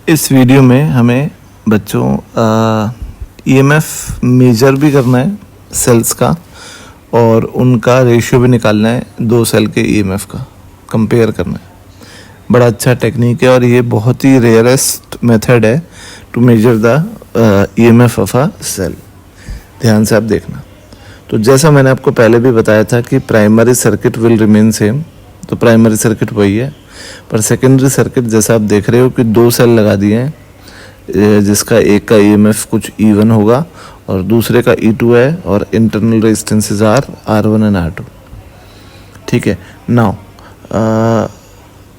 इस वीडियो में हमें बच्चों ईएमएफ मेजर भी करना है सेल्स का और उनका रेशियो भी निकालना है, दो सेल के ईएमएफ का कंपेयर करना है। बड़ा अच्छा टेक्निक है और ये बहुत ही रेयरेस्ट मेथड है to measure the EMF of a cell. ध्यान से आप देखना। तो जैसा मैंने आपको पहले भी बताया था कि primary circuit will remain same, तो प्राइमरी सर्किट वही है, पर सेकेंडरी सर्किट जैसा आप देख रहे हो कि दो सेल लगा दिए हैं जिसका एक का ईएमएफ कुछ E1 होगा और दूसरे का E2 है और internal resistances are R1 and R2। ठीक है। नाउ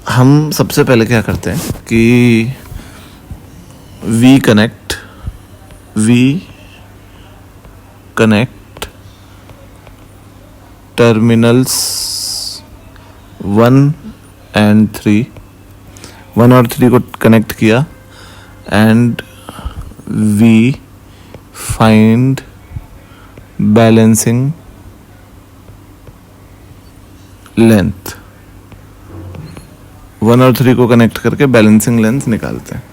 हम सबसे पहले क्या करते हैं कि वी कनेक्ट टर्मिनल्स 1 एंड 3, 1 और 3 को कनेक्ट किया and we find balancing length. 1 और 3 को कनेक्ट करके बैलेंसिंग लेंथ निकालते हैं।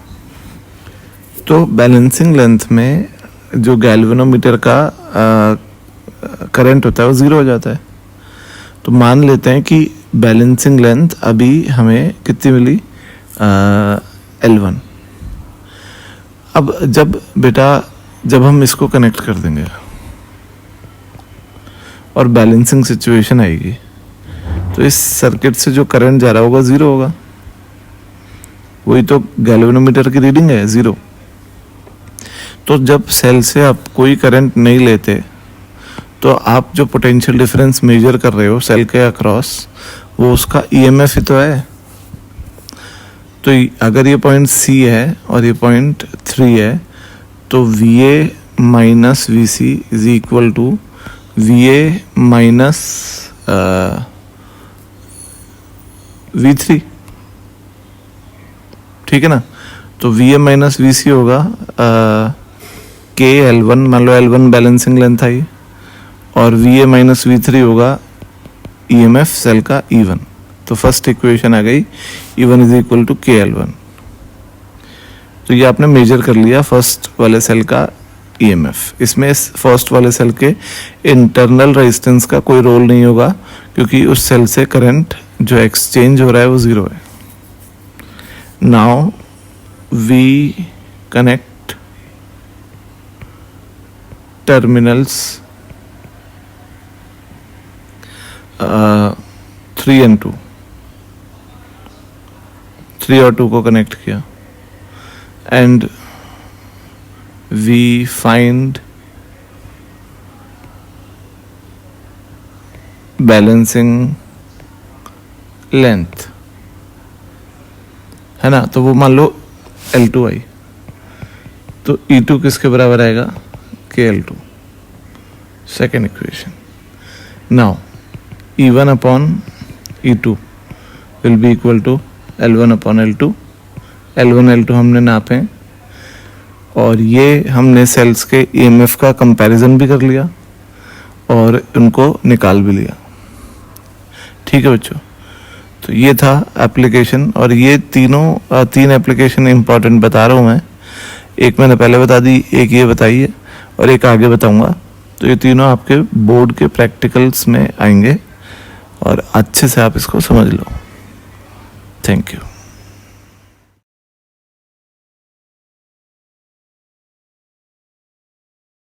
तो बैलेंसिंग लेंथ में जो गैल्वेनोमीटर का करंट होता है वो ज़ीरो हो जाता है। तो मान लेते हैं कि बैलेंसिंग लेंथ अभी हमें कितनी मिली, L1। अब जब हम इसको कनेक्ट कर देंगे और बैलेंसिंग सिचुएशन आएगी तो इस सर्किट से जो करंट जा रहा होगा ज़ीरो होगा। वही तो गैल्वेनोमीटर की रीडिंग है, ज़ीरो। तो जब सेल से आप कोई करंट नहीं लेते तो आप जो पोटेंशियल डिफरेंस मेजर कर रहे हो सेल के अक्रॉस, वो उसका ईएमएफ ही तो है। तो अगर ये पॉइंट C है और ये पॉइंट 3 है तो VA minus VC is equal to VA minus V3। ठीक है ना। तो VA माइनस VC होगा KL1, मान लो L1 बैलेंसिंग लेंथ आई, और VA माइनस V3 होगा ईएमएफ सेल का E1। तो फर्स्ट इक्वेशन आ गई, E1 is equal to KL1। तो ये आपने मेजर कर लिया फर्स्ट वाले सेल का ईएमएफ। इसमें फर्स्ट वाले सेल के इंटरनल रेजिस्टेंस का कोई रोल नहीं होगा क्योंकि उस सेल से करंट जो एक्सचेंज हो रहा है वो ज़ीरो है। Now we connect terminals 3 and 2, 3 और 2 को कनेक्ट किया and we find balancing length, है ना। तो वो मान लो L2 आई, तो E2 किसके बराबर आएगा, KL2, second equation. Now E1 upon E2 will be equal to L1 upon L2। L1 L2 हमने नापे और ये हमने सेल्स के ईएमएफ का कंपैरिजन भी कर लिया और उनको निकाल भी लिया। ठीक है बच्चों। तो ये था एप्लीकेशन और ये तीन एप्लीकेशन इंपॉर्टेंट बता रहा हूँ मैं। एक मैंने पहले बता दी, एक ये बताई है और एक आगे बताऊँगा। तो ये तीनों आपके बोर्ड के प्रैक्टिकल्स में आएंगे और अच्छे से आप इसको समझ लो। Thank you.